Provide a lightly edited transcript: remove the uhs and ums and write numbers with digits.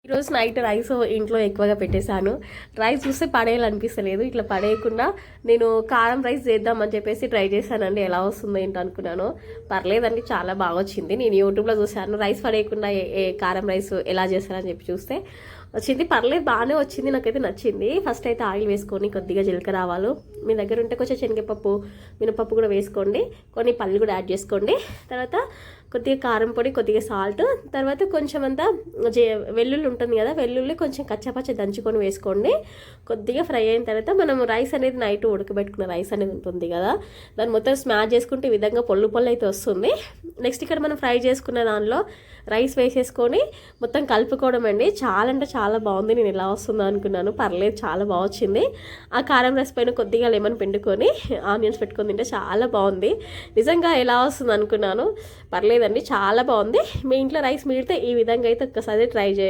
ఈరోజు night rice ఇంట్లో ఎక్కువగా పెట్టేశాను. రైస్ చూస్తే పడేయాలనిపిస్తలేదు. ఇట్లా పడేయకుండా నేను కారం రైస్ చేద్దామని చెప్పేసి ట్రై చేశానండి. ఎలా వస్తుందో ఏంటో అనుకున్నాను. పర్లేదండి, చాలా బాగా వచ్చింది. నేను యూట్యూబ్లో చూశాను రైస్ పడేయకుండా కారం రైస్ ఎలా చేస్తారని చెప్పి చూస్తే వచ్చింది. పర్లేదు, బాగానే వచ్చింది. నాకైతే నచ్చింది. ఫస్ట్ అయితే ఆయిల్ వేసుకొని కొద్దిగా జీలకర్ర ఆవాలు, మీ దగ్గర ఉంటే కొంచెం శనగపప్పు మినపప్పు కూడా వేసుకోండి. కొన్ని పల్లి కూడా యాడ్ చేసుకోండి. తర్వాత కొద్దిగా కారం పొడి, కొద్దిగా సాల్ట్, తర్వాత కొంచెం అంతా వెల్లుల్లి ఉంటుంది కదా, వెల్లుల్లి కొంచెం కచ్చపచ్చ దంచుకొని వేసుకోండి. కొద్దిగా ఫ్రై అయిన తర్వాత మనం రైస్ అనేది నైట్ ఉడకబెట్టుకున్న రైస్ అనేది ఉంటుంది కదా, దాన్ని మొత్తం స్మాష్ చేసుకుంటే ఈ విధంగా పొల్లు అయితే వస్తుంది. నెక్స్ట్ ఇక్కడ మనం ఫ్రై చేసుకున్న దానిలో రైస్ వేసేసుకొని మొత్తం కలుపుకోవడం అండి. చాలా అంటే చాలా బాగుంది. నేను ఎలా వస్తుందో అనుకున్నాను. పర్లేదు, చాలా బాగా వచ్చింది. ఆ కారం రైస్ పైన కొద్దిగా లెమన్ పిండుకొని ఆనియన్స్ పెట్టుకొని తింటే చాలా బాగుంది. నిజంగా ఎలా వస్తుంది అనుకున్నాను. పర్లేదండి, చాలా బాగుంది. మీ ఇంట్లో రైస్ మిగిలితే ఈ విధంగా అయితే ఒక్కసారి ట్రై చేయండి.